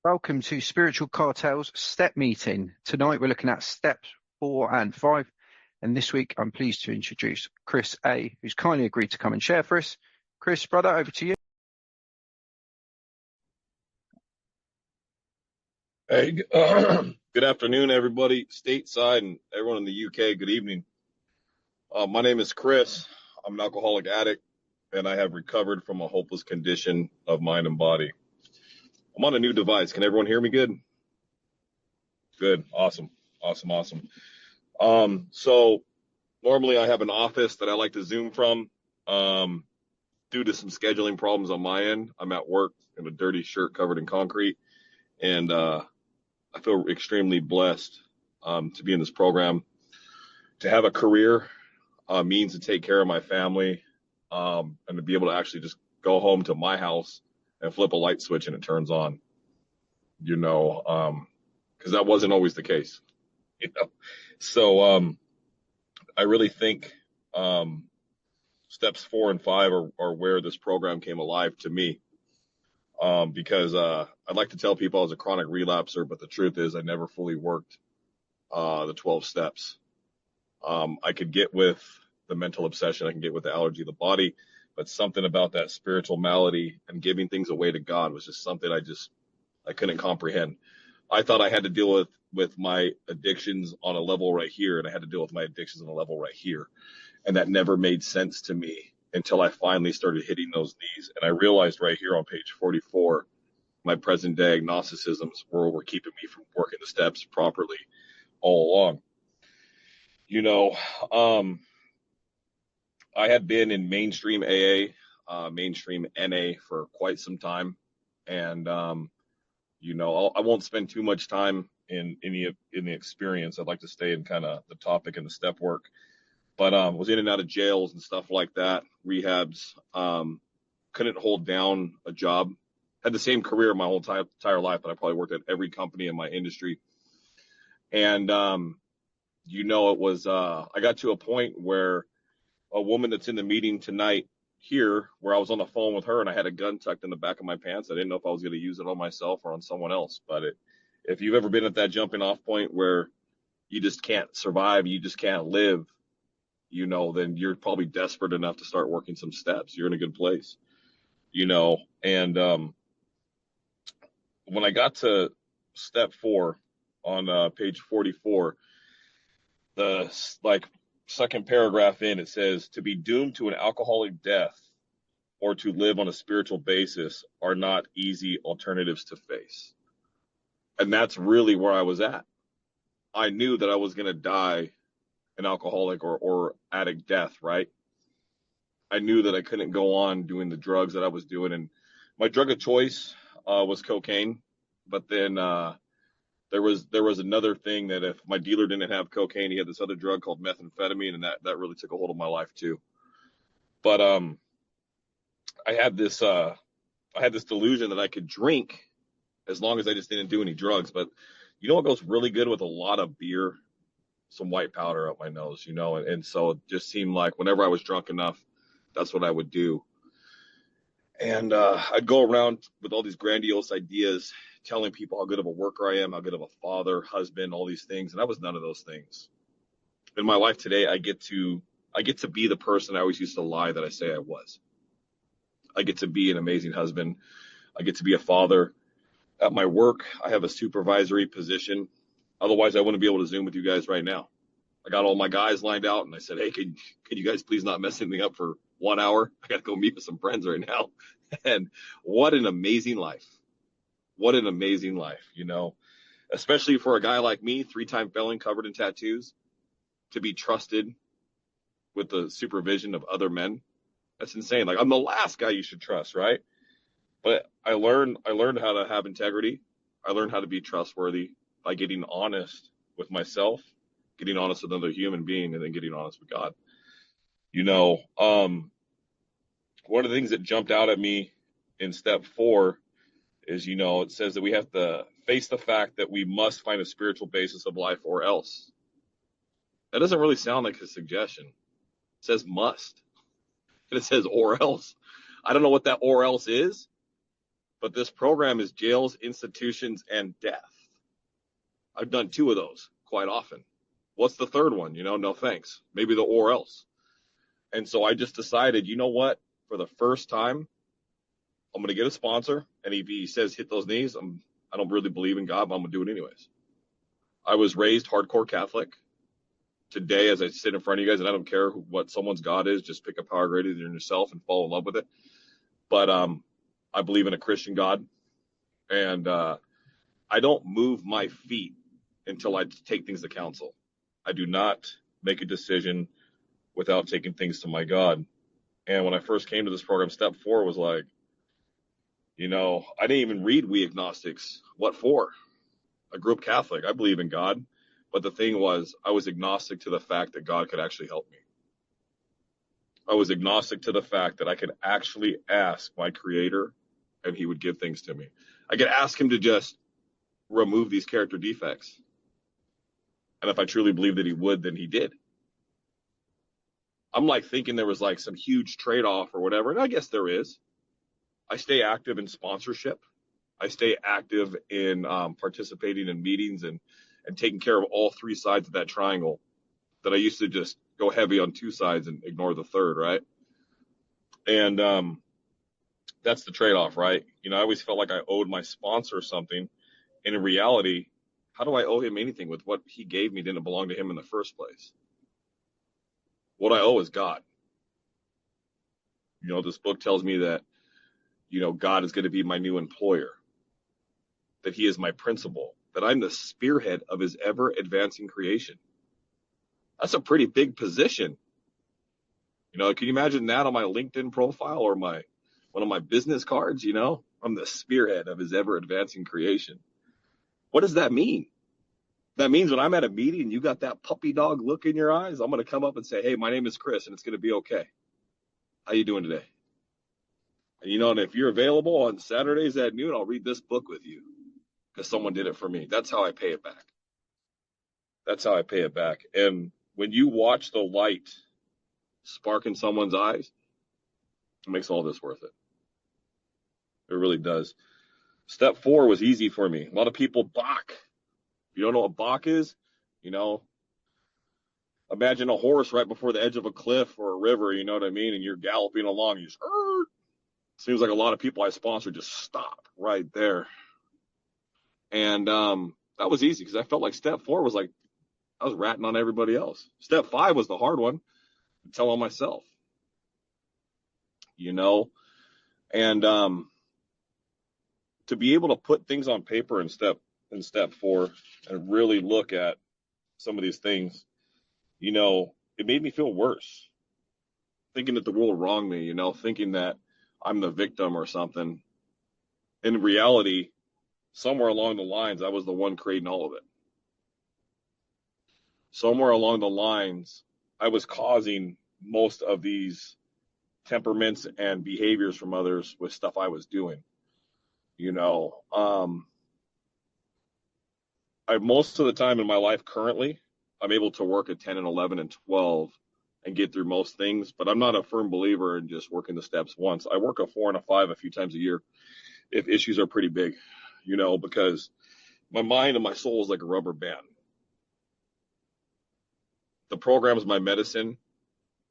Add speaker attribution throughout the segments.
Speaker 1: Welcome to Spiritual Cartel's step meeting. Tonight we're looking at steps 4 and 5. And this week I'm pleased to introduce Chris A, who's kindly agreed to come and share for us. Chris, brother, over to you.
Speaker 2: Hey, good afternoon, everybody, stateside and everyone in the UK. Good evening. My name is Chris. I'm an alcoholic addict, and I have recovered from a hopeless condition of mind and body. I'm on a new device. Can everyone hear me good? Good. Awesome. So normally I have an office that I like to Zoom from. Due to some scheduling problems on my end, I'm at work in a dirty shirt covered in concrete, and I feel extremely blessed to be in this program, to have a career, means to take care of my family, and to be able to actually just go home to my house and flip a light switch and it turns on, because that wasn't always the case. So I really think steps 4 and 5 are where this program came alive to me. Because I'd like to tell people I was a chronic relapser, but the truth is I never fully worked the 12 steps. I could get with the mental obsession, I can get with the allergy of the body, but something about that spiritual malady and giving things away to God was just something I couldn't comprehend. I thought I had to deal with my addictions on a level right here, and I had to deal with my addictions on a level right here. And that never made sense to me until I finally started hitting those knees. And I realized right here on page 44, my present day agnosticisms were keeping me from working the steps properly all along. I had been in mainstream AA, mainstream NA for quite some time. And, I won't spend too much time in the experience. I'd like to stay in kind of the topic and the step work. But was in and out of jails and stuff like that, rehabs. Couldn't hold down a job. Had the same career my whole entire life, but I probably worked at every company in my industry. And it was I got to a point where a woman that's in the meeting tonight here, where I was on the phone with her and I had a gun tucked in the back of my pants. I didn't know if I was going to use it on myself or on someone else. But if you've ever been at that jumping off point where you just can't survive, you just can't live, then you're probably desperate enough to start working some steps. You're in a good place, and when I got to step 4 on page 44, the second paragraph in, it says, to be doomed to an alcoholic death or to live on a spiritual basis are not easy alternatives to face. And that's really where I was at. I knew that I was going to die an alcoholic or addict death, right? I knew that I couldn't go on doing the drugs that I was doing. And my drug of choice was cocaine. But then there was another thing, that if my dealer didn't have cocaine, he had this other drug called methamphetamine, and that really took a hold of my life too. But I had this delusion that I could drink as long as I just didn't do any drugs. But what goes really good with a lot of beer? Some white powder up my nose, and so it just seemed like whenever I was drunk enough, that's what I would do. And I'd go around with all these grandiose ideas, telling people how good of a worker I am, how good of a father, husband, all these things. And I was none of those things. In my life today, I get to be the person I always used to lie that I say I was. I get to be an amazing husband. I get to be a father. At my work, I have a supervisory position. Otherwise, I wouldn't be able to Zoom with you guys right now. I got all my guys lined out, and I said, hey, can you guys please not mess anything up for 1 hour? I got to go meet with some friends right now. And what an amazing life. What an amazing life, especially for a guy like me, 3-time felon covered in tattoos, to be trusted with the supervision of other men. That's insane. Like, I'm the last guy you should trust, right? But I learned how to have integrity. I learned how to be trustworthy by getting honest with myself, getting honest with another human being, and then getting honest with God. One of the things that jumped out at me in step 4 is, it says that we have to face the fact that we must find a spiritual basis of life or else. That doesn't really sound like a suggestion. It says must. And it says or else. I don't know what that or else is, But this program is jails, institutions, and death. I've done 2 of those quite often. What's the third one? No thanks. Maybe the or else. And so I just decided, you know what? For the first time, I'm going to get a sponsor. And if he says hit those knees, I don't really believe in God, but I'm going to do it anyways. I was raised hardcore Catholic. Today, as I sit in front of you guys, and I don't care what someone's God is, just pick a power greater than yourself and fall in love with it. But I believe in a Christian God. And I don't move my feet until I take things to counsel. I do not make a decision without taking things to my God. And when I first came to this program, step 4 was like, I didn't even read We Agnostics. What for? I grew up Catholic. I believe in God. But the thing was, I was agnostic to the fact that God could actually help me. I was agnostic to the fact that I could actually ask my Creator and He would give things to me. I could ask Him to just remove these character defects. And if I truly believed that He would, then He did. I'm like thinking there was like some huge trade-off or whatever, and I guess there is. I stay active in sponsorship. I stay active in participating in meetings and taking care of all 3 sides of that triangle that I used to just go heavy on 2 sides and ignore the third, right? And that's the trade-off, right? I always felt like I owed my sponsor something. And in reality, how do I owe him anything with what he gave me didn't belong to him in the first place? What I owe is God. This book tells me that, God is going to be my new employer, that He is my principal, that I'm the spearhead of His ever-advancing creation. That's a pretty big position. Can you imagine that on my LinkedIn profile or one of my business cards? I'm the spearhead of His ever-advancing creation. What does that mean? That means when I'm at a meeting and you got that puppy dog look in your eyes, I'm going to come up and say, hey, my name is Chris, and it's going to be okay. How you doing today? And and if you're available on Saturdays at noon, I'll read this book with you because someone did it for me. That's how I pay it back. That's how I pay it back. And when you watch the light spark in someone's eyes, it makes all this worth it. It really does. Step 4 was easy for me. A lot of people balk. If you don't know what balk is, imagine a horse right before the edge of a cliff or a river, you know what I mean? And you're galloping along. You just, seems like a lot of people I sponsor just stop right there. And that was easy because I felt like step 4 was like I was ratting on everybody else. Step 5 was the hard one to tell on myself. And to be able to put things on paper in step 4 and really look at some of these things, it made me feel worse. Thinking that the world wronged me, thinking that I'm the victim or something. In reality, somewhere along the lines, I was the one creating all of it. Somewhere along the lines, I was causing most of these temperaments and behaviors from others with stuff I was doing. Most of the time in my life currently, I'm able to work at 10 and 11 and 12 and get through most things, but I'm not a firm believer in just working the steps once. I work a 4 and a 5 a few times a year if issues are pretty big, because my mind and my soul is like a rubber band. The program is my medicine,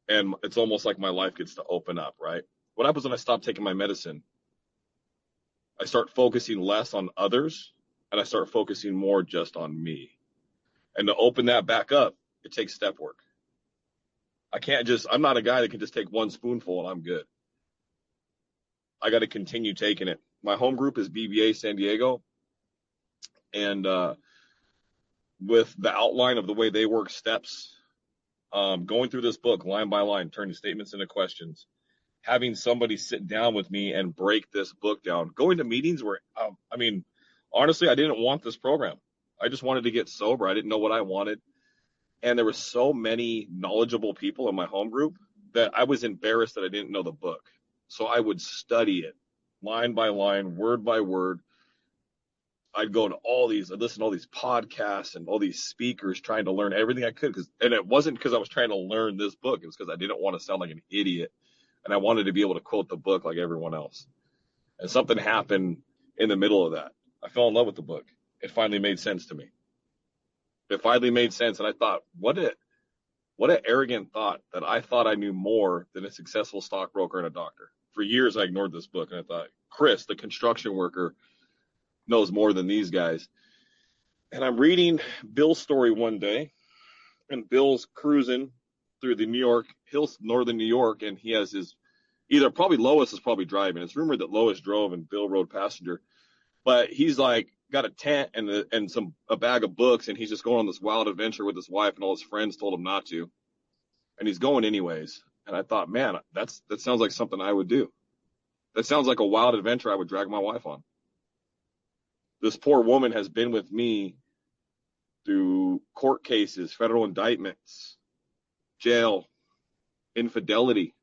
Speaker 2: and it's almost like my life gets to open up, right? What happens when I stop taking my medicine? I start focusing less on others, and I start focusing more just on me. And to open that back up, it takes step work. I'm not a guy that can just take one spoonful and I'm good. I got to continue taking it. My home group is BBA San Diego. And with the outline of the way they work steps, going through this book line by line, turning statements into questions, having somebody sit down with me and break this book down, going to meetings where, honestly, I didn't want this program. I just wanted to get sober. I didn't know what I wanted. And there were so many knowledgeable people in my home group that I was embarrassed that I didn't know the book. So I would study it line by line, word by word. I'd go to listen to all these podcasts and all these speakers trying to learn everything I could. And it wasn't because I was trying to learn this book. It was because I didn't want to sound like an idiot. And I wanted to be able to quote the book like everyone else. And something happened in the middle of that. I fell in love with the book. It finally made sense to me. It finally made sense. And I thought, what an arrogant thought that I thought I knew more than a successful stockbroker and a doctor. For years, I ignored this book, and I thought, Chris, the construction worker, knows more than these guys. And I'm reading Bill's story one day, and Bill's cruising through the New York hills, northern New York, and he has his probably Lois is probably driving. It's rumored that Lois drove and Bill rode passenger, but he's like got a tent and a bag of books, and he's just going on this wild adventure with his wife, and all his friends told him not to, and he's going anyways. And I thought, man, that sounds like something I would do. That sounds like a wild adventure I would drag my wife on. This poor woman has been with me through court cases, federal indictments, jail, infidelity,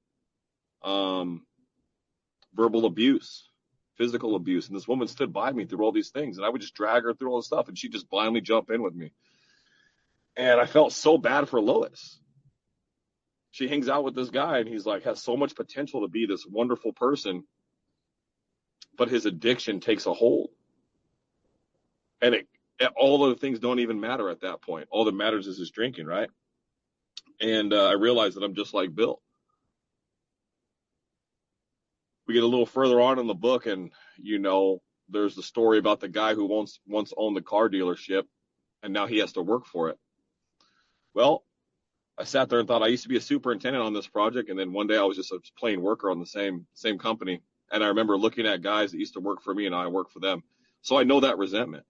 Speaker 2: verbal abuse, physical abuse. And this woman stood by me through all these things, and I would just drag her through all this stuff, and she'd just blindly jump in with me. And I felt so bad for Lois. She hangs out with this guy, and he's like, has so much potential to be this wonderful person, but his addiction takes a hold. And all of the things don't even matter at that point. All that matters is his drinking, right? And I realized that I'm just like Bill. We get a little further on in the book, and, there's the story about the guy who once owned the car dealership, and now he has to work for it. Well, I sat there and thought I used to be a superintendent on this project, and then one day I was just a plain worker on the same company. And I remember looking at guys that used to work for me, and I work for them. So I know that resentment.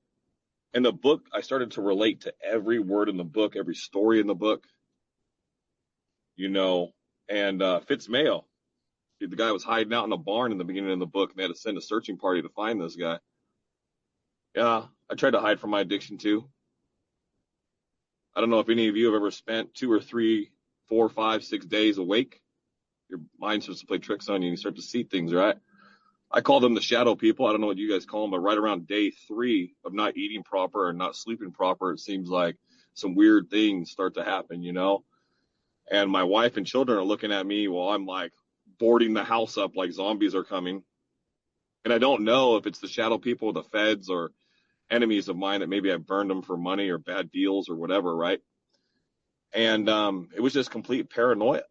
Speaker 2: In the book, I started to relate to every word in the book, every story in the book, and Fitzmayo, the guy was hiding out in a barn in the beginning of the book, and they had to send a searching party to find this guy. Yeah, I tried to hide from my addiction too. I don't know if any of you have ever spent 2 or 3, 4, 5, 6 days awake. Your mind starts to play tricks on you, and you start to see things, right? I call them the shadow people. I don't know what you guys call them, but right around day 3 of not eating proper and not sleeping proper, it seems like some weird things start to happen, And my wife and children are looking at me while I'm like boarding the house up like zombies are coming. And I don't know if it's the shadow people, the feds, or enemies of mine that maybe I burned them for money or bad deals or whatever, right? And it was just complete paranoia.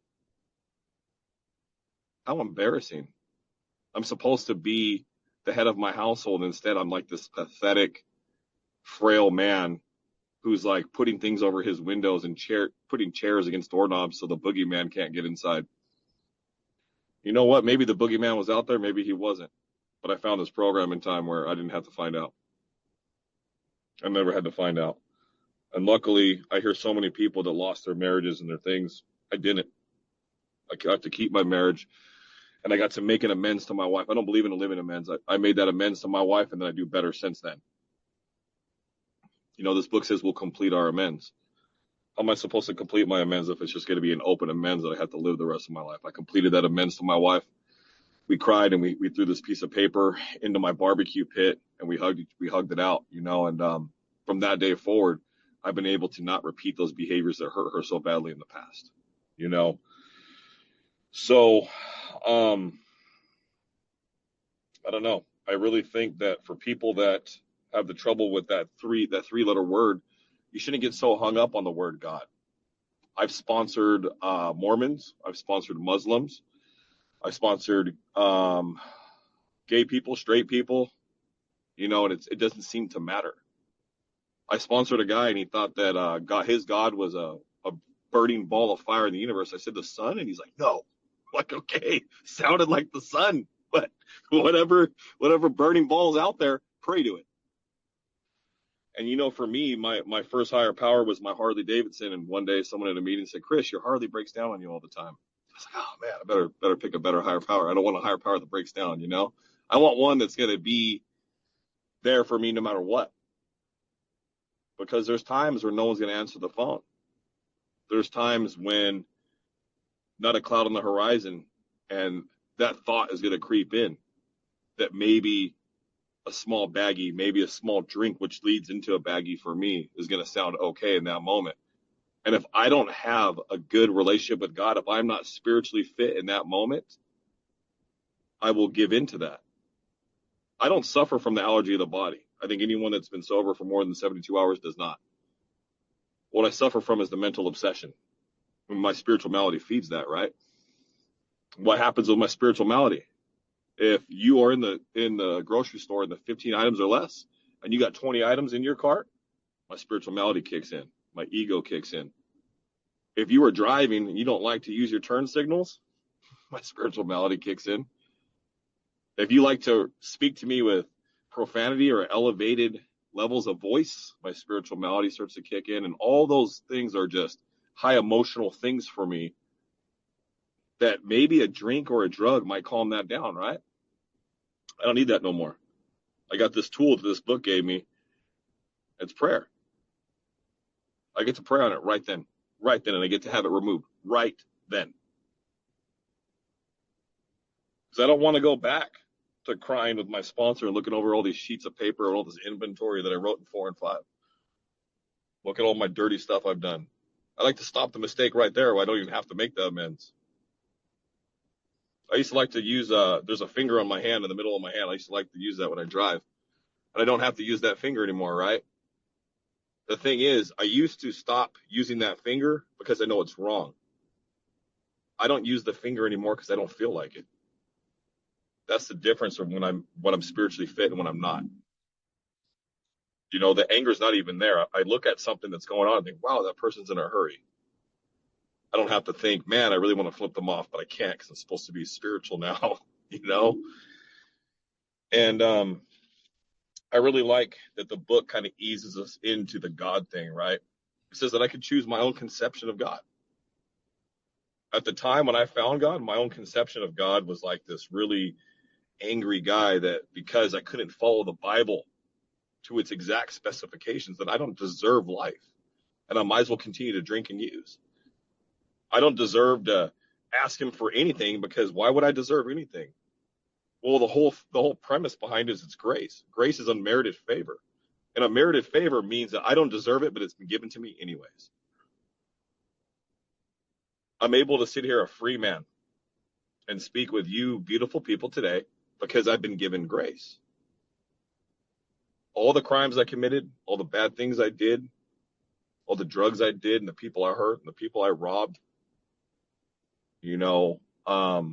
Speaker 2: How embarrassing. I'm supposed to be the head of my household. Instead, I'm like this pathetic, frail man who's like putting things over his windows and putting chairs against doorknobs so the boogeyman can't get inside. You know what? Maybe the boogeyman was out there. Maybe he wasn't. But I found this program in time where I didn't have to find out. I never had to find out. And luckily, I hear so many people that lost their marriages and their things. I didn't. I got to keep my marriage. And I got to make an amends to my wife. I don't believe in a living amends. I made that amends to my wife, and then I do better since then. This book says we'll complete our amends. How am I supposed to complete my amends if it's just going to be an open amends that I have to live the rest of my life? I completed that amends to my wife. We cried, and we threw this piece of paper into my barbecue pit, and we hugged it out, and from that day forward, I've been able to not repeat those behaviors that hurt her so badly in the past, So, I don't know. I really think that for people that have the trouble with that three-letter word, you shouldn't get so hung up on the word God. I've sponsored Mormons. I've sponsored Muslims. I've sponsored gay people, straight people, and it doesn't seem to matter. I sponsored a guy, and he thought that his God was a burning ball of fire in the universe. I said the sun, and he's like, no. I'm like, okay, sounded like the sun, but whatever burning ball is out there, pray to it. And for me, my first higher power was my Harley Davidson. And one day, someone at a meeting said, "Chris, your Harley breaks down on you all the time." I was like, "Oh man, I better pick a better higher power. I don't want a higher power that breaks down. I want one that's going to be there for me no matter what." Because there's times where no one's going to answer the phone. There's times when not a cloud on the horizon, and that thought is going to creep in that maybe a small baggie, maybe a small drink, which leads into a baggie for me, is going to sound okay in that moment. And if I don't have a good relationship with God, if I'm not spiritually fit in that moment, I will give into that. I don't suffer from the allergy of the body. I think anyone that's been sober for more than 72 hours does not. What I suffer from is the mental obsession. My spiritual malady feeds that, right? What happens with my spiritual malady? If you are in the grocery store and the 15 items or less, and you got 20 items in your cart, my spiritual malady kicks in. My ego kicks in. If you are driving and you don't like to use your turn signals, my spiritual malady kicks in. If you like to speak to me with profanity or elevated levels of voice, my spiritual malady starts to kick in. And all those things are just high emotional things for me that maybe a drink or a drug might calm that down, right? I don't need that no more. I got this tool that this book gave me. It's prayer. I get to pray on it right then, and I get to have it removed right then. Because I don't want to go back to crying with my sponsor and looking over all these sheets of paper and all this inventory that I wrote in 4 and 5. Look at all my dirty stuff I've done. I like to stop the mistake right there where I don't even have to make the amends. I used to like to use, there's a finger on my hand in the middle of my hand. I used to like to use that when I drive. And I don't have to use that finger anymore, right? The thing is, I used to stop using that finger because I know it's wrong. I don't use the finger anymore because I don't feel like it. That's the difference from when I'm spiritually fit and when I'm not. You know, the anger's not even there. I look at something that's going on and think, wow, that person's in a hurry. I don't have to think, man, I really want to flip them off, but I can't because I'm supposed to be spiritual now, you know? And I really like that the book kind of eases us into the God thing, right? It says that I could choose my own conception of God. At the time when I found God, my own conception of God was like this really angry guy that because I couldn't follow the Bible to its exact specifications, that I don't deserve life. And I might as well continue to drink and use. I don't deserve to ask him for anything because why would I deserve anything? Well, the whole premise behind it is it's grace. Grace is unmerited favor. And unmerited favor means that I don't deserve it, but it's been given to me anyways. I'm able to sit here a free man and speak with you beautiful people today because I've been given grace. All the crimes I committed, all the bad things I did, all the drugs I did and the people I hurt and the people I robbed, you know, I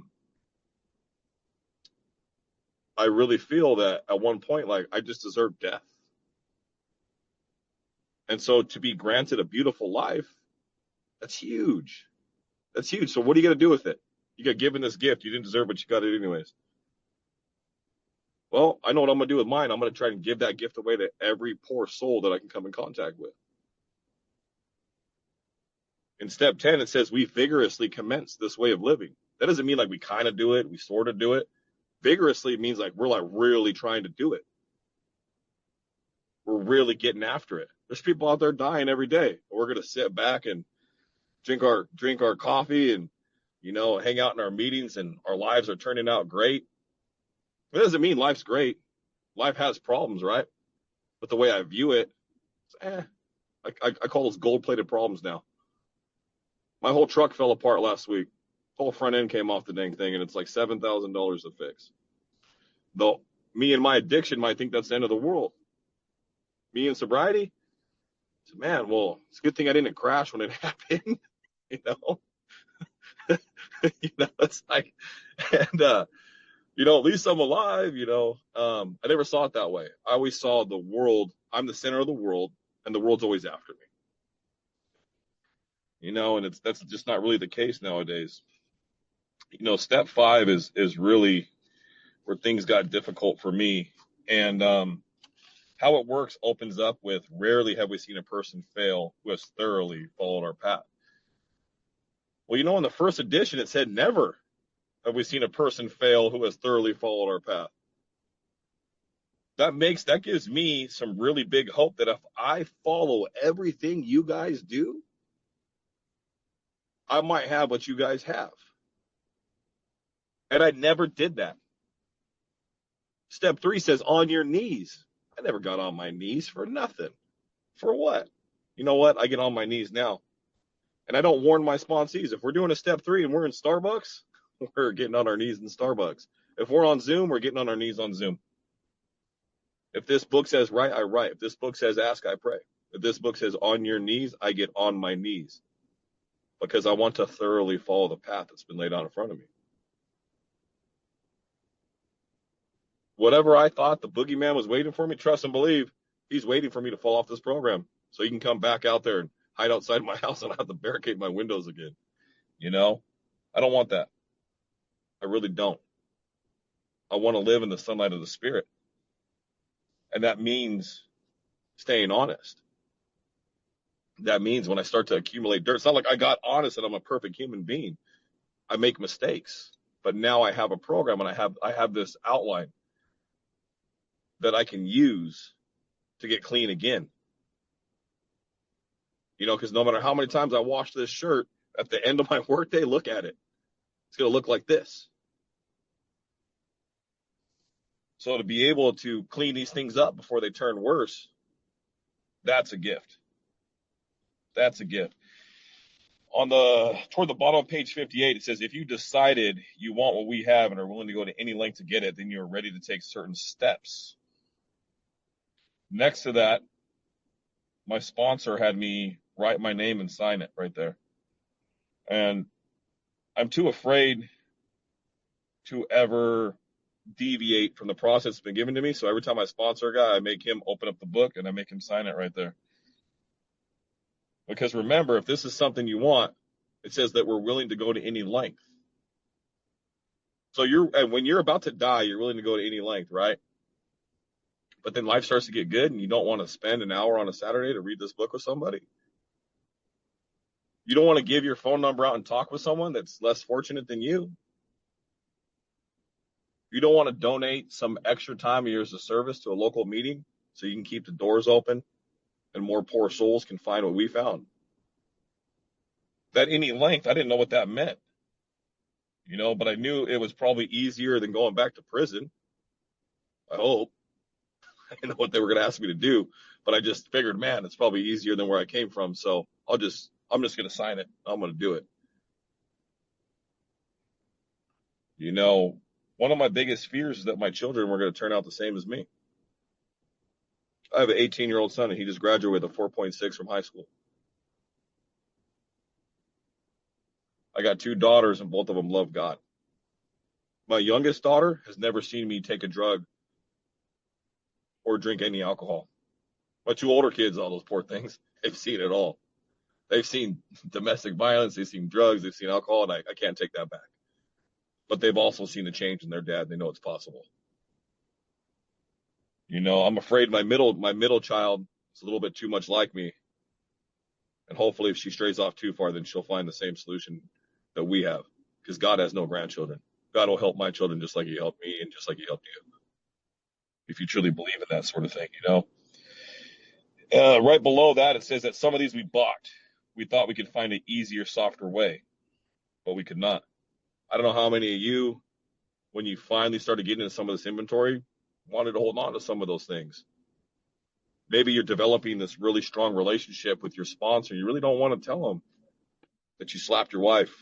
Speaker 2: really feel that at one point, like I just deserved death. And so to be granted a beautiful life, that's huge. That's huge. So what are you going to do with it? You got given this gift. You didn't deserve it. You got it anyways. Well, I know what I'm going to do with mine. I'm going to try and give that gift away to every poor soul that I can come in contact with. In step 10, it says we vigorously commence this way of living. That doesn't mean like we kind of do it. We sort of do it. Vigorously means like we're like really trying to do it. We're really getting after it. There's people out there dying every day. We're going to sit back and drink our coffee and, you know, hang out in our meetings and our lives are turning out great. That doesn't mean life's great. Life has problems, right? But the way I view it, I call those gold-plated problems now. My whole truck fell apart last week. The whole front end came off the dang thing, and it's like $7,000 to fix. Though me and my addiction might think that's the end of the world. Me and sobriety, man, well, it's a good thing I didn't crash when it happened. You know, it's like, and you know, at least I'm alive. You know, I never saw it that way. I always saw the world. I'm the center of the world, and the world's always after me. You know, and that's just not really the case nowadays. You know, step 5 is really where things got difficult for me, and how it works opens up with rarely have we seen a person fail who has thoroughly followed our path. Well, you know, in the first edition, it said never have we seen a person fail who has thoroughly followed our path. That gives me some really big hope that if I follow everything you guys do, I might have what you guys have. And I never did that. Step 3 says on your knees. I never got on my knees for nothing. For what? You know what? I get on my knees now. And I don't warn my sponsees. If we're doing a step 3 and we're in Starbucks, we're getting on our knees in Starbucks. If we're on Zoom, we're getting on our knees on Zoom. If this book says write, I write. If this book says ask, I pray. If this book says on your knees, I get on my knees because I want to thoroughly follow the path that's been laid out in front of me. Whatever I thought the boogeyman was waiting for me, trust and believe, he's waiting for me to fall off this program so he can come back out there and hide outside my house and I have to barricade my windows again. You know, I don't want that. I really don't. I want to live in the sunlight of the Spirit. And that means staying honest. That means when I start to accumulate dirt, it's not like I got honest and I'm a perfect human being. I make mistakes, but now I have a program and I have this outline that I can use to get clean again. You know, because no matter how many times I wash this shirt, at the end of my workday, look at it. It's going to look like this. So to be able to clean these things up before they turn worse, that's a gift. That's a gift. Toward the bottom of page 58, it says, if you decided you want what we have and are willing to go to any length to get it, then you're ready to take certain steps. Next to that, my sponsor had me write my name and sign it right there. And I'm too afraid to ever deviate from the process that's been given to me. So every time I sponsor a guy, I make him open up the book and I make him sign it right there. Because remember, if this is something you want, it says that we're willing to go to any length. So when you're about to die, you're willing to go to any length, right? But then life starts to get good and you don't want to spend an hour on a Saturday to read this book with somebody. You don't want to give your phone number out and talk with someone that's less fortunate than you. You don't want to donate some extra time of yours of service to a local meeting so you can keep the doors open and more poor souls can find what we found. That any length, I didn't know what that meant. You know, but I knew it was probably easier than going back to prison. I hope. I didn't know what they were going to ask me to do, but I just figured, man, it's probably easier than where I came from. So I'm just going to sign it. I'm going to do it. You know, one of my biggest fears is that my children were going to turn out the same as me. I have an 18-year-old son, and he just graduated with a 4.6 from high school. I got 2 daughters, and both of them love God. My youngest daughter has never seen me take a drug or drink any alcohol. My 2 older kids, all those poor things, they've seen it all. They've seen domestic violence, they've seen drugs, they've seen alcohol, and I can't take that back. But they've also seen the change in their dad. They know it's possible. You know, I'm afraid my middle child is a little bit too much like me. And hopefully if she strays off too far, then she'll find the same solution that we have. Because God has no grandchildren. God will help my children just like he helped me and just like he helped you. If you truly believe in that sort of thing, you know. Right below that, it says that some of these we bought. We thought we could find an easier, softer way, but we could not. I don't know how many of you, when you finally started getting into some of this inventory, wanted to hold on to some of those things. Maybe you're developing this really strong relationship with your sponsor. You really don't want to tell them that you slapped your wife.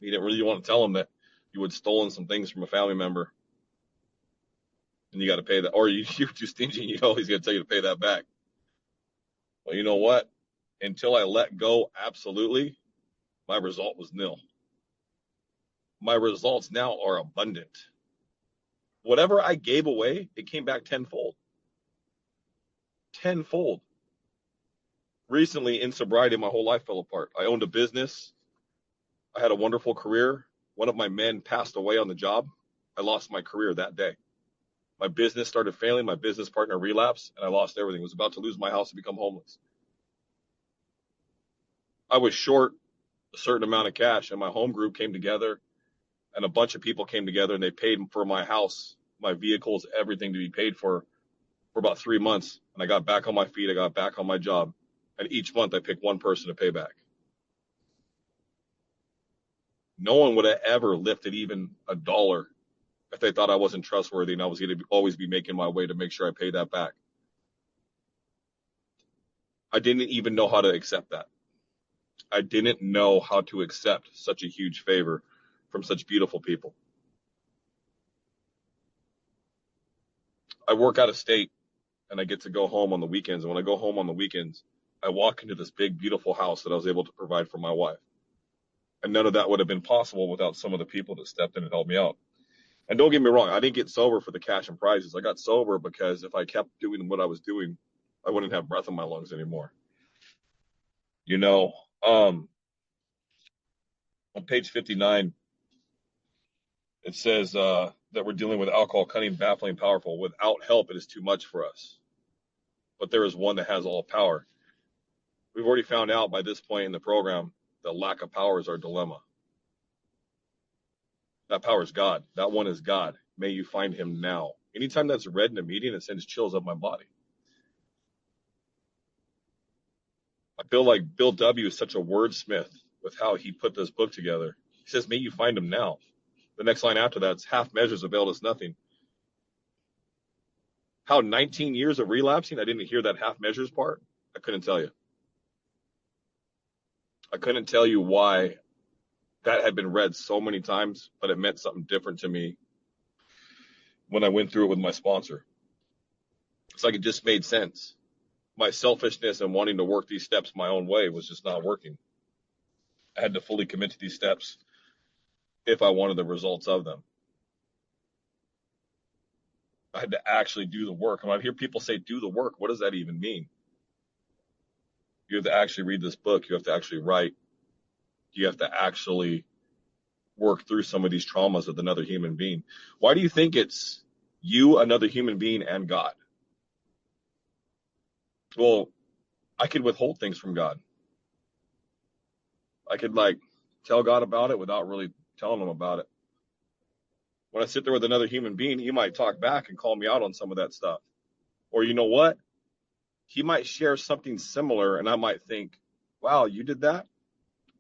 Speaker 2: You didn't really want to tell them that you had stolen some things from a family member. And you got to pay that. Or you're too stingy and you know he's going to tell you to pay that back. Well, you know what? Until I let go absolutely, my result was nil. My results now are abundant. Whatever I gave away, it came back tenfold. Tenfold. Recently, in sobriety, my whole life fell apart. I owned a business. I had a wonderful career. One of my men passed away on the job. I lost my career that day. My business started failing. My business partner relapsed, and I lost everything. I was about to lose my house and become homeless. I was short a certain amount of cash, and my home group came together, and a bunch of people came together, and they paid for my house, my vehicles, everything to be paid for about 3 months. And I got back on my feet. I got back on my job. And each month I picked one person to pay back. No one would have ever lifted even $1 if they thought I wasn't trustworthy and I was going to always be making my way to make sure I pay that back. I didn't even know how to accept that. I didn't know how to accept such a huge favor from such beautiful people. I work out of state and I get to go home on the weekends. And when I go home on the weekends, I walk into this big, beautiful house that I was able to provide for my wife. And none of that would have been possible without some of the people that stepped in and helped me out. And don't get me wrong, I didn't get sober for the cash and prizes. I got sober because if I kept doing what I was doing, I wouldn't have breath in my lungs anymore. You know, on page 59, it says that we're dealing with alcohol, cunning, baffling, powerful. Without help, it is too much for us. But there is one that has all power. We've already found out by this point in the program that lack of power is our dilemma. That power is God. That one is God. May you find him now. Anytime that's read in a meeting, it sends chills up my body. I feel like Bill W. is such a wordsmith with how he put this book together. He says, may you find him now. The next line after that's half measures availed us nothing. How 19 years of relapsing, I didn't hear that half measures part. I couldn't tell you. I couldn't tell you why that had been read so many times, but it meant something different to me when I went through it with my sponsor. It's like it just made sense. My selfishness and wanting to work these steps my own way was just not working. I had to fully commit to these steps if I wanted the results of them. I had to actually do the work. And I hear people say, do the work. What does that even mean? You have to actually read this book. You have to actually write. You have to actually work through some of these traumas with another human being. Why do you think it's you, another human being, and God? Well, I could withhold things from God. I could tell God about it without really telling him about it. When I sit there with another human being, he might talk back and call me out on some of that stuff. Or you know what? He might share something similar and I might think, wow, you did that?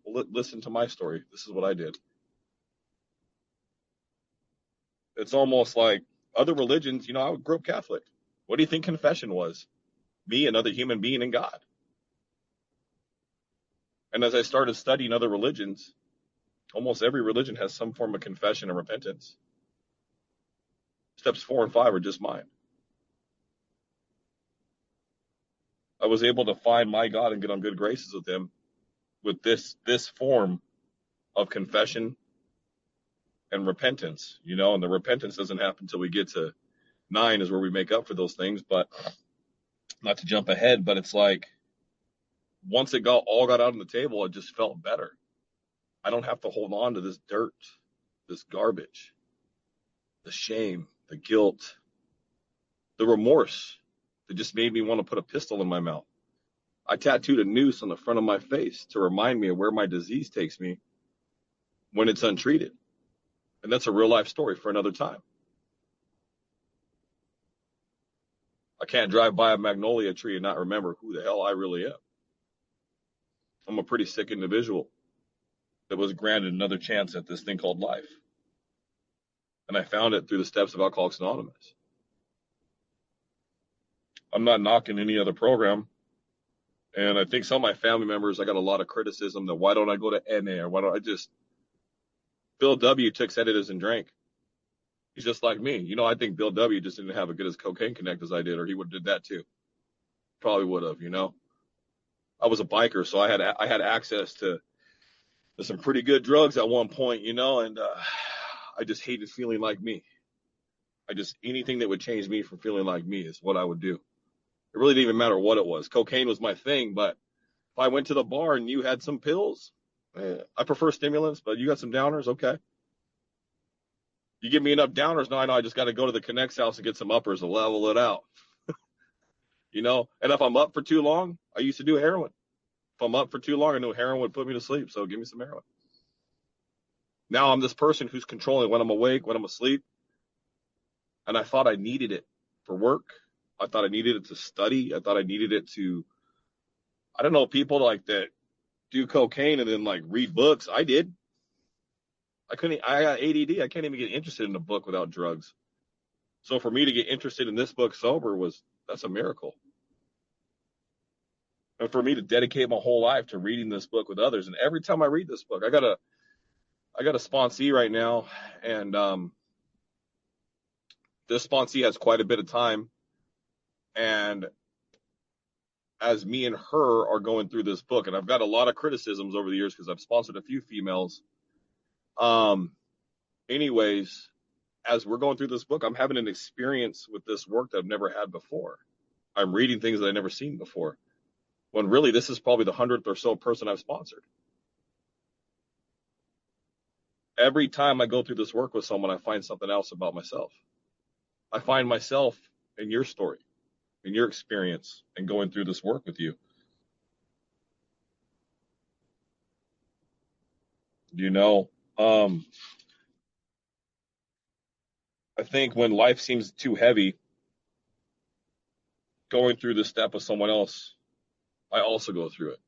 Speaker 2: Well, listen to my story. This is what I did. It's almost like other religions, I grew up Catholic. What do you think confession was? Me, another human being, and God. And as I started studying other religions, almost every religion has some form of confession and repentance. Steps 4 and 5 are just mine. I was able to find my God and get on good graces with him with this form of confession and repentance, and the repentance doesn't happen until we get to 9 is where we make up for those things. But not to jump ahead, but it's like once it all got out on the table, it just felt better. I don't have to hold on to this dirt, this garbage, the shame, the guilt, the remorse that just made me want to put a pistol in my mouth. I tattooed a noose on the front of my face to remind me of where my disease takes me when it's untreated. And that's a real life story for another time. I can't drive by a magnolia tree and not remember who the hell I really am. I'm a pretty sick individual that was granted another chance at this thing called life. And I found it through the steps of Alcoholics Anonymous. I'm not knocking any other program. And I think some of my family members, I got a lot of criticism that why don't I go to NA or why don't I just... Bill W. took sedatives and drank. He's just like me. I think Bill W. just didn't have as good as cocaine connect as I did, or he would have did that too. Probably would have, I was a biker, so I had access to some pretty good drugs at one point, and I just hated feeling like me. Anything that would change me from feeling like me is what I would do. It really didn't even matter what it was. Cocaine was my thing, but if I went to the bar and you had some pills, I prefer stimulants, but you got some downers, okay. You give me enough downers, now I know I just got to go to the Connect's house and get some uppers to level it out. And if I'm up for too long, I used to do heroin. If I'm up for too long, I knew heroin would put me to sleep, so give me some heroin. Now I'm this person who's controlling when I'm awake, when I'm asleep. And I thought I needed it for work. I thought I needed it to study. I thought I needed it to, I don't know, people that do cocaine and then read books. I did. I got ADD. I can't even get interested in a book without drugs. So for me to get interested in this book sober that's a miracle. And for me to dedicate my whole life to reading this book with others. And every time I read this book, I got a sponsee right now. And this sponsee has quite a bit of time, and as me and her are going through this book, and I've got a lot of criticisms over the years because I've sponsored a few females. Anyways, as we're going through this book, I'm having an experience with this work that I've never had before. I'm reading things that I've never seen before. When really, this is probably the 100th or so person I've sponsored. Every time I go through this work with someone, I find something else about myself. I find myself in your story, in your experience, and going through this work with you. You know, I think when life seems too heavy, going through this step with someone else, I also go through it.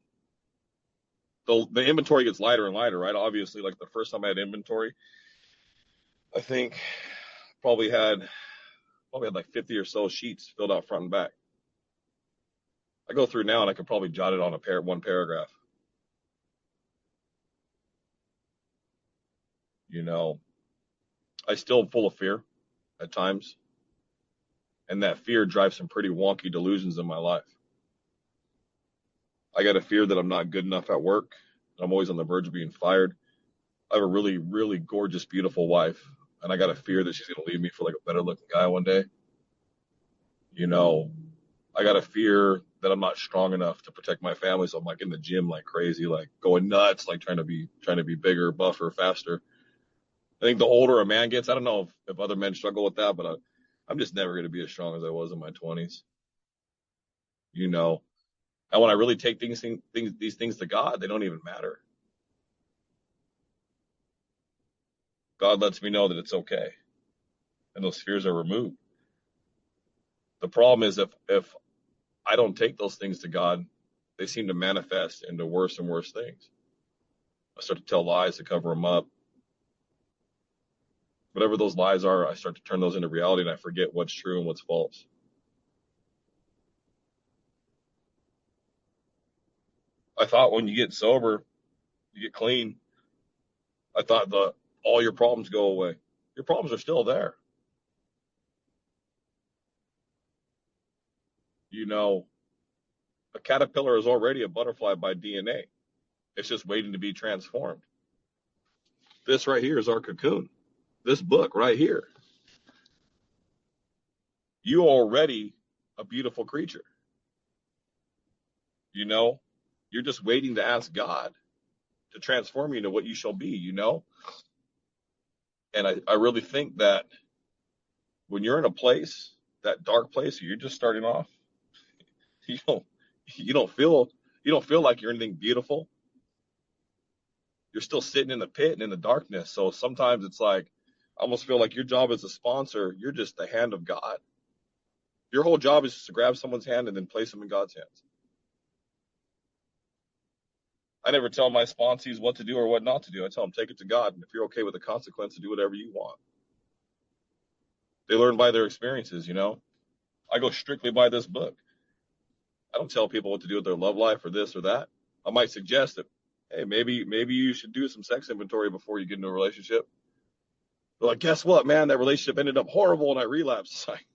Speaker 2: The inventory gets lighter and lighter, right? Obviously, like the first time I had inventory, I think probably had like 50 or so sheets filled out front and back. I go through now and I could probably jot it on one paragraph. You know, I still am full of fear at times, and that fear drives some pretty wonky delusions in my life. I got a fear that I'm not good enough at work. I'm always on the verge of being fired. I have a really, really gorgeous, beautiful wife, and I got a fear that she's going to leave me for like a better looking guy one day. You know, I got a fear that I'm not strong enough to protect my family, so I'm like in the gym like crazy, like going nuts, like trying to be bigger, buffer, faster. I think the older a man gets, I don't know if other men struggle with that, but I'm just never going to be as strong as I was in my 20s. You know, and when I really take these things to God, they don't even matter. God lets me know that it's okay, and those fears are removed. The problem is if I don't take those things to God, they seem to manifest into worse and worse things. I start to tell lies to cover them up. Whatever those lies are, I start to turn those into reality, and I forget what's true and what's false. I thought when you get sober, you get clean. I thought all your problems go away. Your problems are still there. You know, a caterpillar is already a butterfly by DNA. It's just waiting to be transformed. This right here is our cocoon. This book right here. You are already a beautiful creature. You know, you're just waiting to ask God to transform you into what you shall be, you know? And I really think that when you're in a place, that dark place, you're just starting off, you don't you don't feel like you're anything beautiful. You're still sitting in the pit and in the darkness. So sometimes it's like I almost feel like your job as a sponsor, you're just the hand of God. Your whole job is just to grab someone's hand and then place them in God's hands. I never tell my sponsees what to do or what not to do. I tell them, take it to God. And if you're okay with the consequences, do whatever you want. They learn by their experiences, you know. I go strictly by this book. I don't tell people what to do with their love life or this or that. I might suggest that, hey, maybe you should do some sex inventory before you get into a relationship. They're like, guess what, man? That relationship ended up horrible and I relapsed. It's like,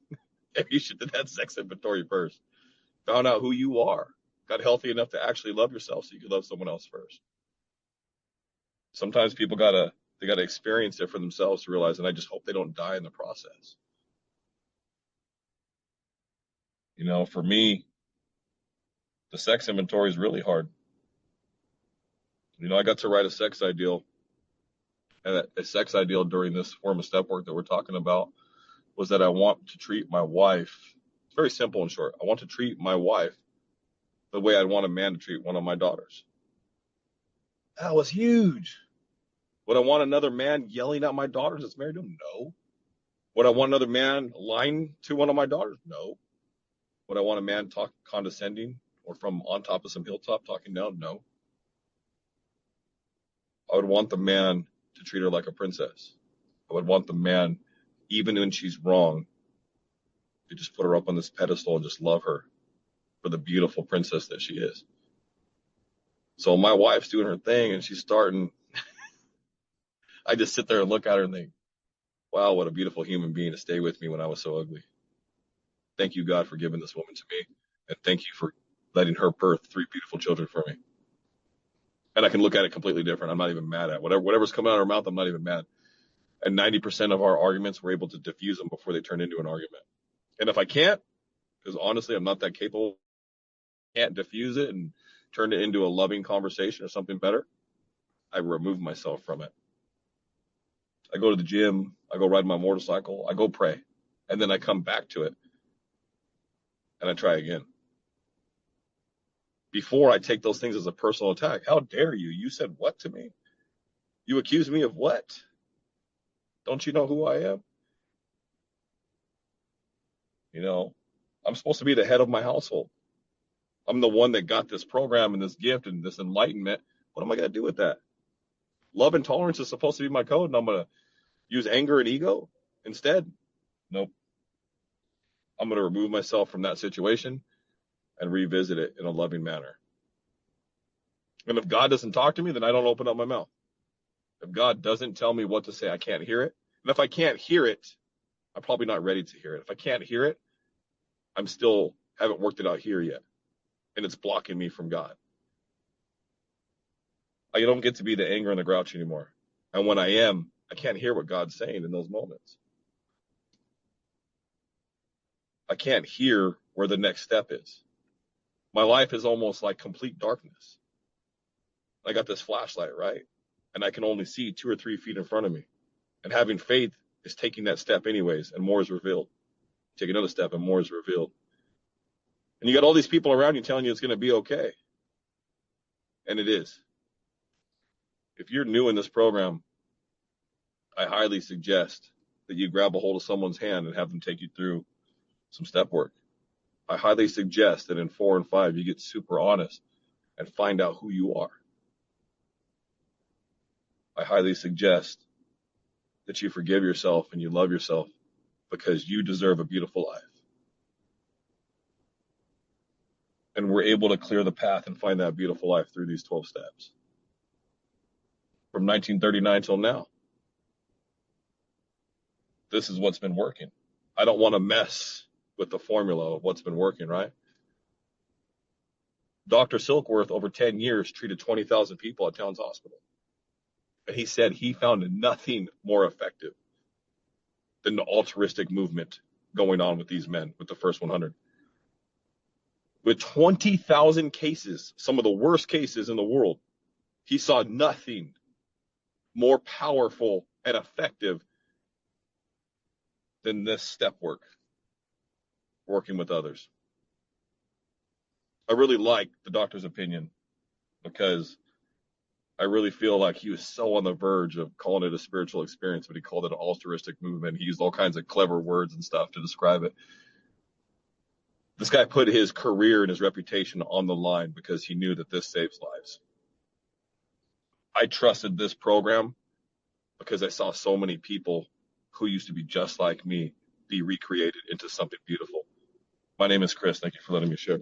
Speaker 2: maybe you should do that sex inventory first. Found out who you are. Got healthy enough to actually love yourself so you can love someone else first. Sometimes people gotta experience it for themselves to realize, and I just hope they don't die in the process. You know, for me, the sex inventory is really hard. You know, I got to write a sex ideal, and a sex ideal during this form of step work that we're talking about was that I want to treat my wife. It's very simple and short. I want to treat my wife the way I'd want a man to treat one of my daughters. That was huge. Would I want another man yelling at my daughters that's married to him? No. Would I want another man lying to one of my daughters? No. Would I want a man talk condescending or from on top of some hilltop talking down? No. I would want the man to treat her like a princess. I would want the man, even when she's wrong, to just put her up on this pedestal and just love her for the beautiful princess that she is. So my wife's doing her thing and she's starting. I just sit there and look at her and think, Wow, what a beautiful human being to stay with me when I was so ugly. Thank you, God, for giving this woman to me. And thank you for letting her birth 3 beautiful children for me. And I can look at it completely different. I'm not even mad at whatever's coming out of her mouth. I'm not even mad. And 90% of our arguments, we're able to diffuse them before they turn into an argument. And if I can't, because honestly, I'm not that capable, can't diffuse it and turn it into a loving conversation or something better, I remove myself from it. I go to the gym, I go ride my motorcycle, I go pray, and then I come back to it and I try again. Before I take those things as a personal attack. How dare you? You said what to me? You accuse me of what? Don't you know who I am? You know, I'm supposed to be the head of my household. I'm the one that got this program and this gift and this enlightenment. What am I going to do with that? Love and tolerance is supposed to be my code, and I'm going to use anger and ego instead. Nope. I'm going to remove myself from that situation and revisit it in a loving manner. And if God doesn't talk to me, then I don't open up my mouth. If God doesn't tell me what to say, I can't hear it. And if I can't hear it, I'm probably not ready to hear it. If I can't hear it, I'm still haven't worked it out here yet. And it's blocking me from God. I don't get to be the anger and the grouch anymore. And when I am, I can't hear what God's saying in those moments. I can't hear where the next step is. My life is almost like complete darkness. I got this flashlight, right? And I can only see 2 or 3 feet in front of me. And having faith is taking that step anyways, and more is revealed. Take another step, and more is revealed. And you got all these people around you telling you it's going to be okay. And it is. If you're new in this program, I highly suggest that you grab a hold of someone's hand and have them take you through some step work. I highly suggest that in 4 and 5, you get super honest and find out who you are. I highly suggest that you forgive yourself and you love yourself because you deserve a beautiful life. And we're able to clear the path and find that beautiful life through these 12 steps. From 1939 till now. This is what's been working. I don't want to mess with the formula of what's been working, right? Dr. Silkworth, over 10 years, treated 20,000 people at Towns Hospital. And he said he found nothing more effective than the altruistic movement going on with these men, with the first 100. With 20,000 cases, some of the worst cases in the world, he saw nothing more powerful and effective than this step work, working with others. I really like the doctor's opinion because I really feel like he was so on the verge of calling it a spiritual experience, but he called it an altruistic movement. He used all kinds of clever words and stuff to describe it. This guy put his career and his reputation on the line because he knew that this saves lives. I trusted this program because I saw so many people who used to be just like me be recreated into something beautiful. My name is Chris. Thank you for letting me share.